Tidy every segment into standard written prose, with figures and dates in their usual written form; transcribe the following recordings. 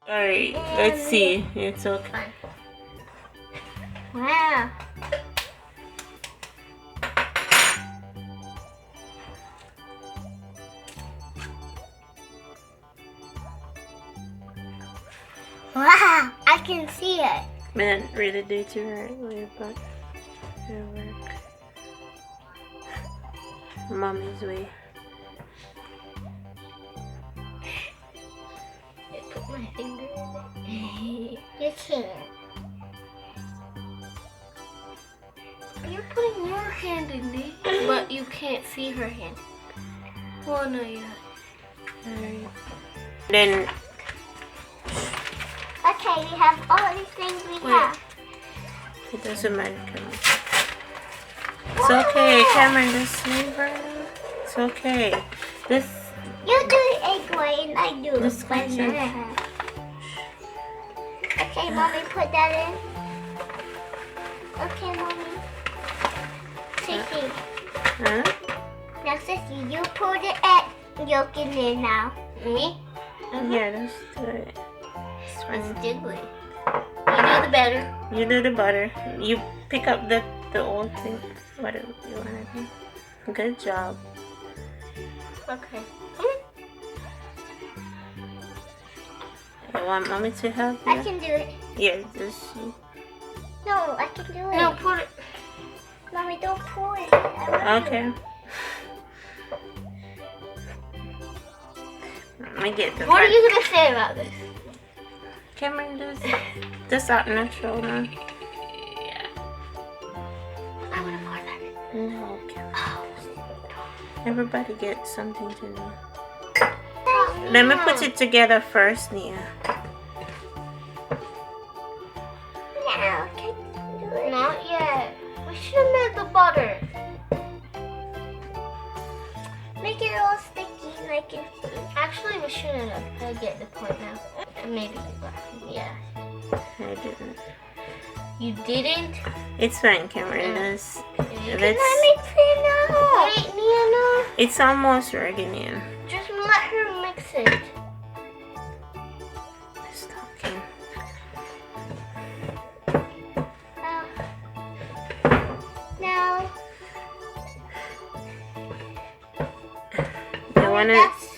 Alright, let's see. It's okay. Wow. Wow, I can see it. Man, really do it the right way, but it'll work. Mommy's way. I put my finger in it. You can't. You're putting your hand in it, but you can't see her hand. Oh no, you're not. Alright. Then, Okay, we have all these things we have. it doesn't matter, Cameron. It's okay, Cameron, just leave her. It's okay. This. You do the egg white and I do This the question. banana. Okay, mommy, put that in. Okay, mommy. Sissy. Huh? Now, Sissy, you put the yolk in there now. Me? Yeah, let's do it. It's fine. Let's do it. You do the better. You do the butter. You pick up the old thing. Whatever you want to do. Good job. Okay. Come on. You want mommy to help you? I can do it. Yeah, just you. No, I can do it. No, put it. Mommy, don't pour it. I want Okay. Let me get the What are you gonna say about this? Cameron, this out natural now. Yeah. I wanna pour that in. No, Cameron. Everybody gets something to do. Let me put it together first, Nia. Now, can you do it? Not yet. We should have made the butter. Make it all sticky like it's... Actually, we shouldn't have. I get the point now. Maybe you got it. Yeah. I didn't. You didn't? It's fine, Cameron. Let's. Can I mix it now? Wait, Nina. It's almost ready, Nia. Just let her mix it. Just talking. Now,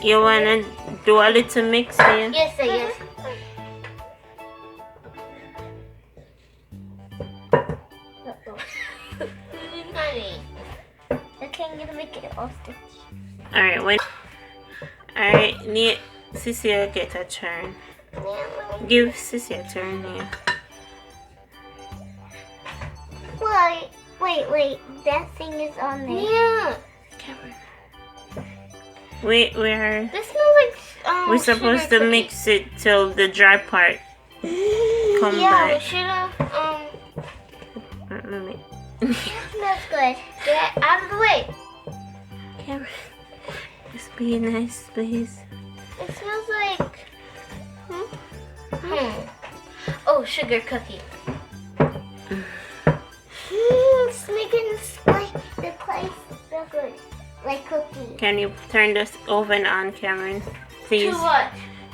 You wanna do a little mix, Nia? Yes, yes. Honey. okay, I'm gonna make it all sticky. Alright, wait. Alright, Nia. Sissy will get a turn. Give Sissy a turn, Nia. Wait. That thing is on there. Yeah. Cameron. We're This smells like supposed to mix it till the dry part come Yeah, we back. should have Let me. Smells good. get out of the way. Cameron, just be nice, please. It smells like Oh, sugar cookie. It's making the place feel good. Like cookie. Can you turn this oven on, Cameron? Please. To what?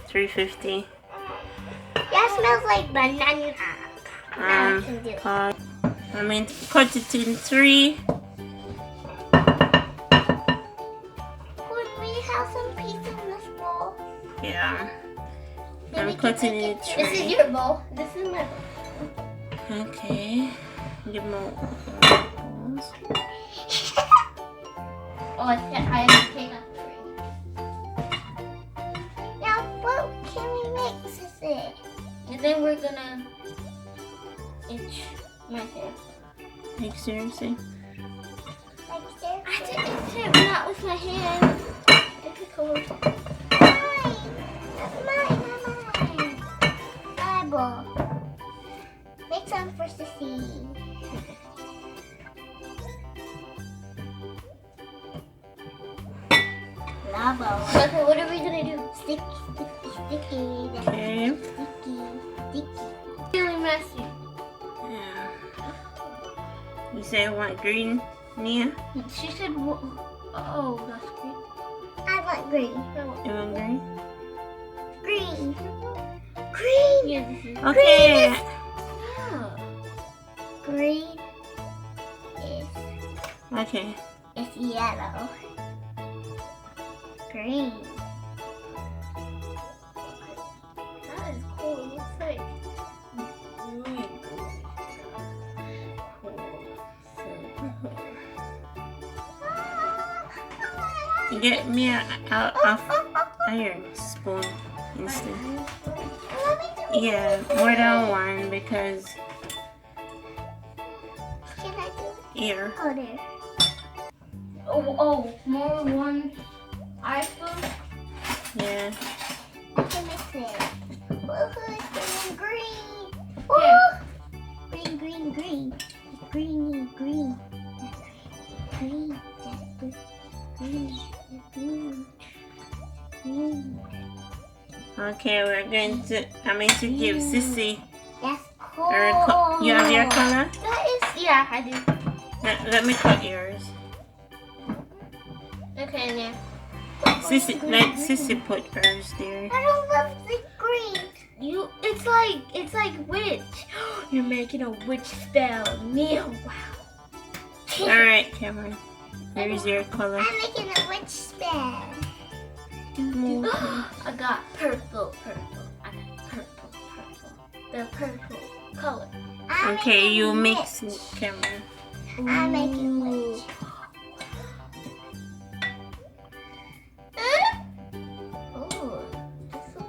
350. That smells like banana. I can do it. Pause. I mean, cut it in 3. Could we have some pizza in this bowl? Yeah. Then we I'm can cutting make it it- 3. This is your bowl. This is my bowl. Okay. Give more bowls. Oh, I have to take out 3. Now, what can we mix it? And then we're gonna itch my hair. Like, seriously? Like I this? didn't itch it, not with my hand. Difficult. Mine. That's mine. My bowl. Make some for Sissy. Lava. Okay, what are we gonna do? Sticky. Okay. Sticky. Really messy. Yeah. You say you want green, Nia? She said, oh, that's great. I want green. You want green? Green. Green. Yeah, this is Okay. yeah. Green is Okay. it's yellow. Green. That is cool. It looks like really cool. Get me a iron spoon instead. Yeah, more than one because Can I do it? here. Oh, there. Oh, more one iPhone. Yeah. Can I say? Woohoo, green. Yeah. Green, green, green. Greeny, green. Green. That's good. Green. Green. Green. Okay, we're going to. I'm going to give Sissy That's cool. her. You have your color. That is, yeah, I do. Let me cut yours. Okay, now. Sissy, let Sissy put hers there. I don't love the green. It's like witch. You're making a witch spell. Neil, wow. All right, Cameron. Here's your color. I'm making a witch spell. I got purple. I got purple. The purple color. I'm Okay, making you witch. mix it, Cameron. I'm making witch. Oh,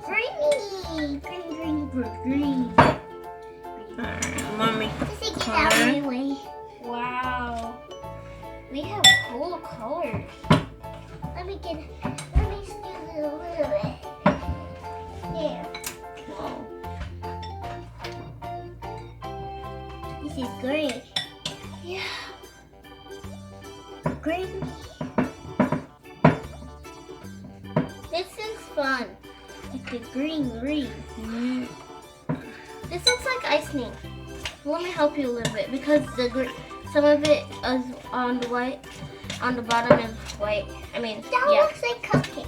Greeny. Green. Alright, mommy. Just get out of my way. wow. We have cool colors. Let me scoot it a little bit. There. Wow. This is great. Yeah. Green. This is fun. Like the green. This looks like icing. Let me help you a little bit because some of it is on the white, on the bottom is white. I mean, That yeah. looks like cupcake.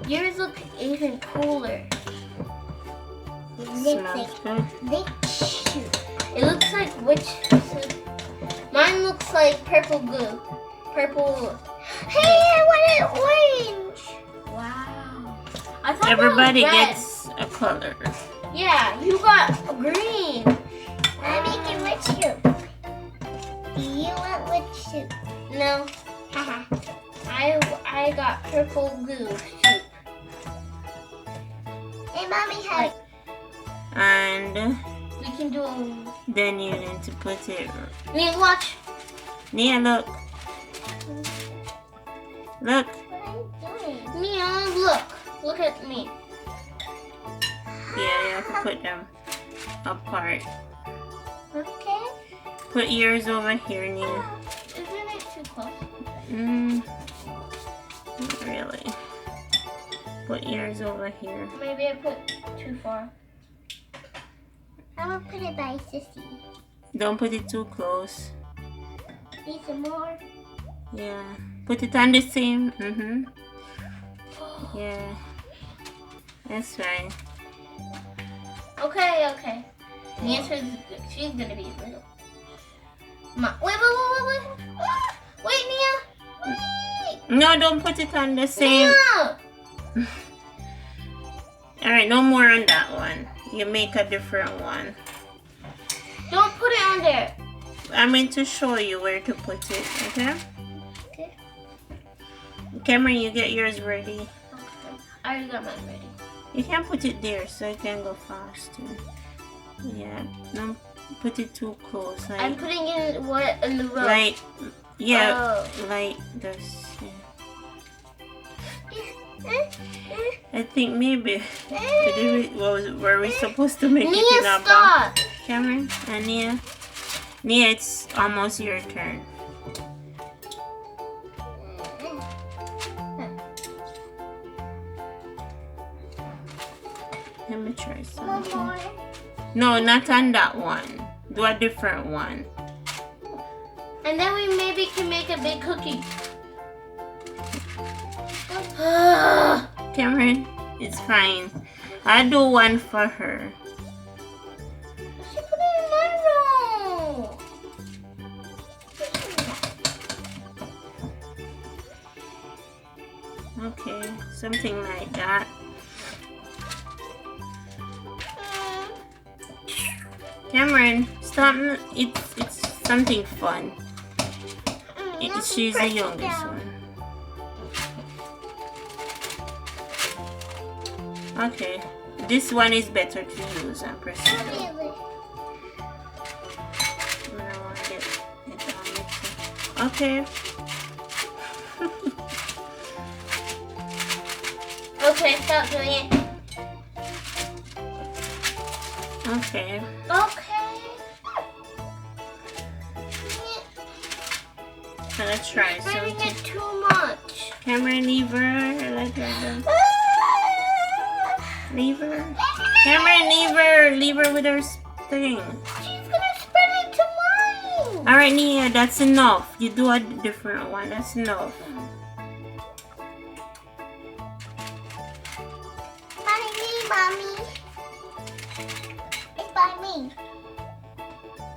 Yours look even cooler. Smells good. It looks like which? Mine looks like purple goo. Purple. Hey, I want an orange. Wow. I thought Everybody that was red. gets a color. Yeah, you got green. I'm making witch soup. Do you want witch soup? No. Haha. I got purple goo soup. Hey, mommy has. And We can do a. then you need to put it. Nia, watch. Nia, look. Look. What are you doing? Nia, look. Look at me. Yeah, you have to put them apart. Okay. Put yours over here, Nia. Isn't it too close? Not really. Put yours over here. Maybe I put too far. I'm gonna put it by Sissy. Don't put it too close. Need some more? Yeah. Put it on the same. Yeah. That's fine. Okay. Nia's is good. She's gonna be little. Wait. Wait, Nia. Wait. No, don't put it on the same. Nia. Alright, no more on that one. You make a different one. Don't put it on there. I'm going to show you where to put it, okay? Okay. Cameron, you get yours ready. Okay. I already got mine ready. You can put it there so it can go faster. Yeah, don't put it too close. Like, I'm putting it what in the row. like yeah, Oh. like this. Yeah. I think maybe were we supposed to make Nia, it in a box? stop. Cameron and Nia, it's almost your turn. Let me try One something. more. No, not on that one. Do a different one. And then we maybe can make a big cookie. Cameron, it's fine. I do one for her. She put it in my room. Okay, something like that. Cameron, stop. It's something fun. She's the youngest one. Okay, this one is better to use. I'm pressing it. Really? I want to get it on. Okay. Okay, stop doing it. Okay. Okay. Let's try Spreading something. it too much. Cameron, leave her. Let her go. Leave her. Cameron, leave her. Leave her with her thing. She's gonna spread it to mine. Alright, Nia, that's enough. You do a different one. That's enough. By me, mommy. It's by me.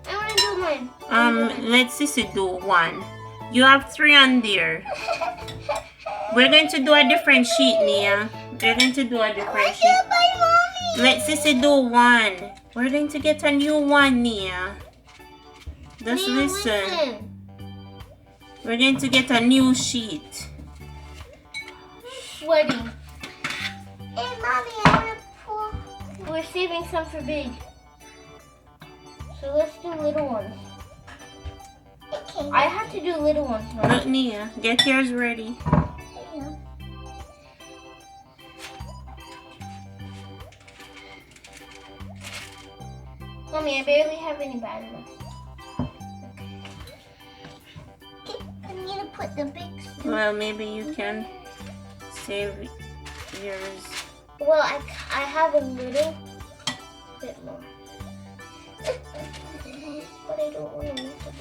I wanna do mine. Let Sissy do one. You have 3 on there. We're going to do a different sheet, Nia. We're going to do a different sheet. By mommy. Let Sissy do one. We're going to get a new one, Nia. Just Nia, listen. We're going to get a new sheet. Sweaty. Hey, mommy, I want to pull. We're saving some for big. So let's do little ones. Okay. I have to do little ones now. Look, Nia, get yours ready. Mommy, I barely have any batteries. I need to put the big stuff. Well, maybe you can save yours. Well, I have a little bit more. But I don't want to mix it.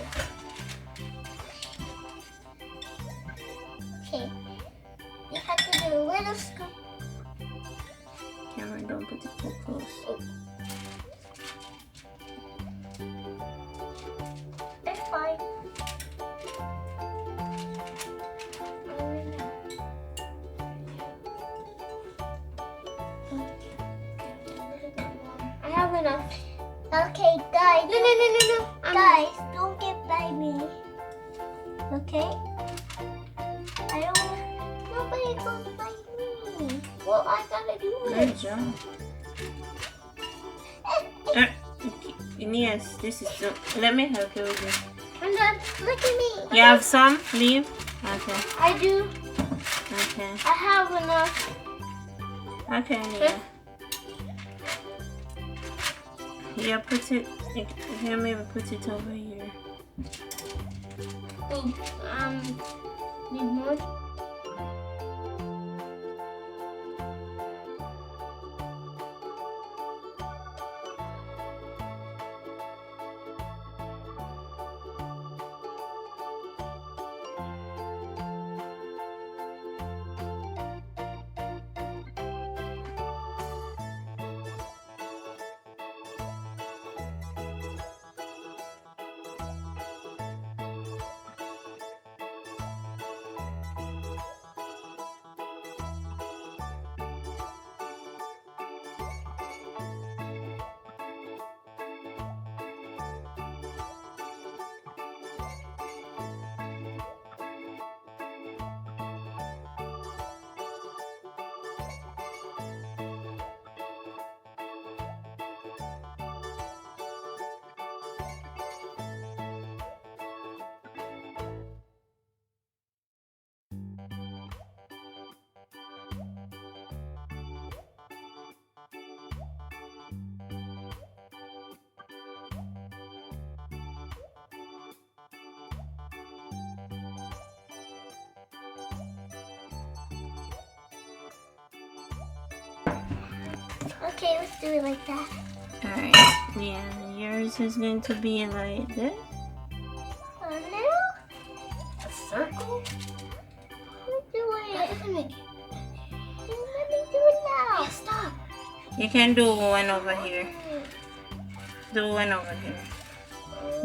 Okay. You have to do a little scoop. Cameron, don't put it too close. That's fine. I have enough. Okay, guys. No. Guys, don't get by me. Okay? I don't. Nobody goes by me. Well, I gotta do Good it. job. Yes, this is so. Let me help you with this. I'm done. Look at me. You have some? Leave? Okay. I do. Okay. I have enough. Okay, Nia. Yeah, put it. Here, maybe put it over here. Ooh, need more? Okay, let's do it like that. Alright. Yeah, yours is going to be like this. A little? A circle? Let's do That it. doesn't make it. Let me do it now. Stop. You can do one over here. Do one over here.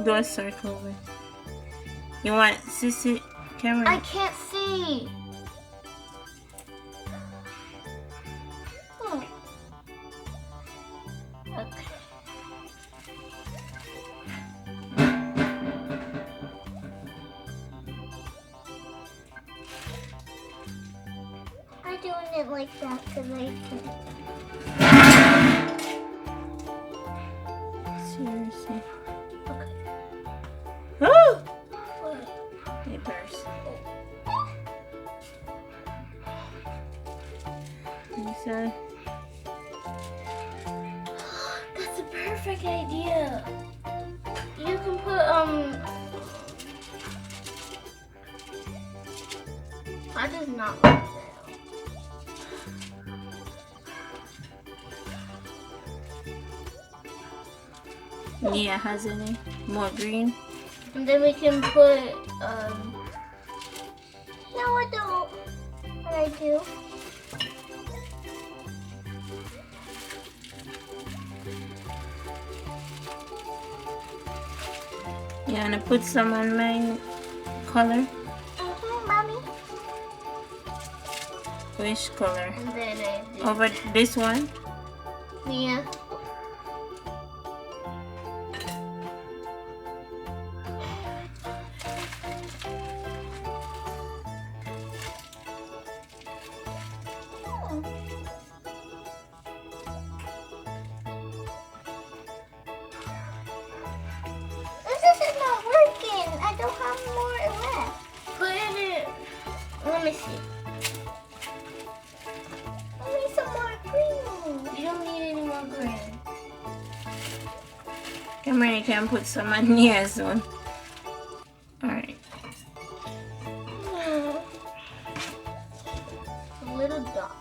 Do a circle with. You want Sissy camera? I can't see. Okay. I'm doing it like that because I can. Seriously. Okay. Oh! It burst. Lisa. That's a perfect idea. You can put I does not like that. Nia has any more green? And then we can put No, I don't. But I do. You wanna put some on my color? Mommy. Which color? and then I do Over this one? yeah. This is not working. I don't have more left. Put it in. Let me see. I need some more green. You don't need any more green. Come here, you can put some on Nia's one. Alright. A little dot.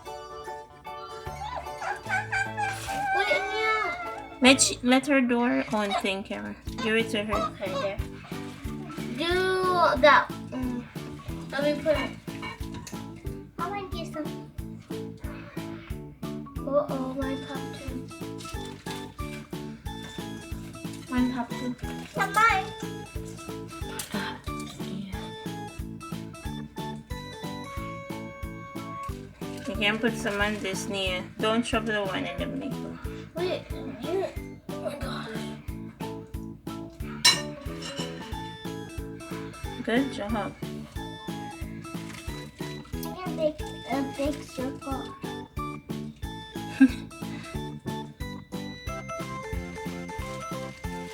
Wait, yeah. Let her do her own thing, Camera. Give it to her. Okay, there. Do that. Let me put it. I want to get some. Uh-oh, mine popped too. Mine popped too. Not mine. You can put some on this, Nia. Don't chop the one in the middle. Wait, you. Oh my gosh. Good job. I can make a big circle.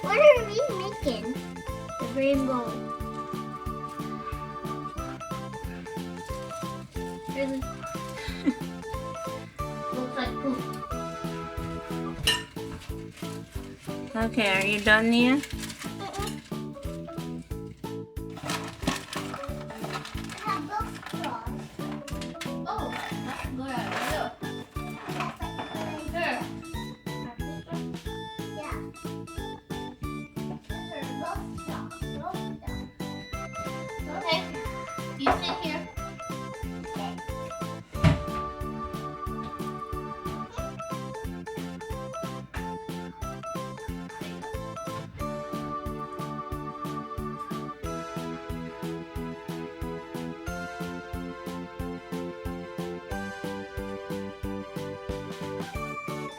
What are we making? The rainbow. Really? Looks like poop. Okay, are you done, Nia? Oh, that's a good idea. Here. Okay. You sit here.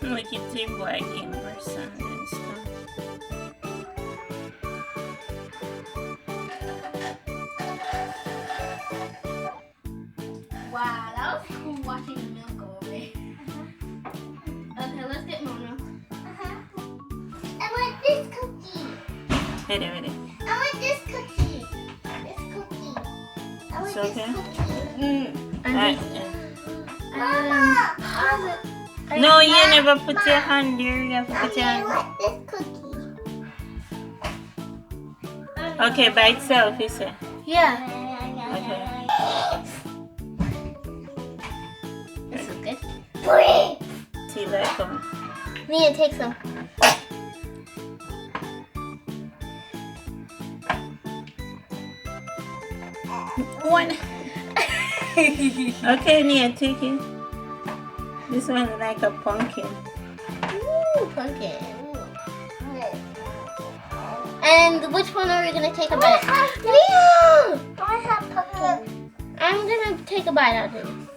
Like you take black in person and stuff. Wow, that was cool watching the milk go away. Okay, let's get Mona. I want this cookie. Wait a minute. I want this cookie. This cookie. I want It's this okay? cookie. Mama. No, you never put your hand there. You have to put your I hand. want this cookie. Okay, by itself, you say. Yeah. Okay. This is good. See that come. Mia, take some. One. Okay, Nia, take it. This one's like a pumpkin. pumpkin. And which one are we gonna take a bite? Leah! I have pumpkin. I'm gonna take a bite out of this.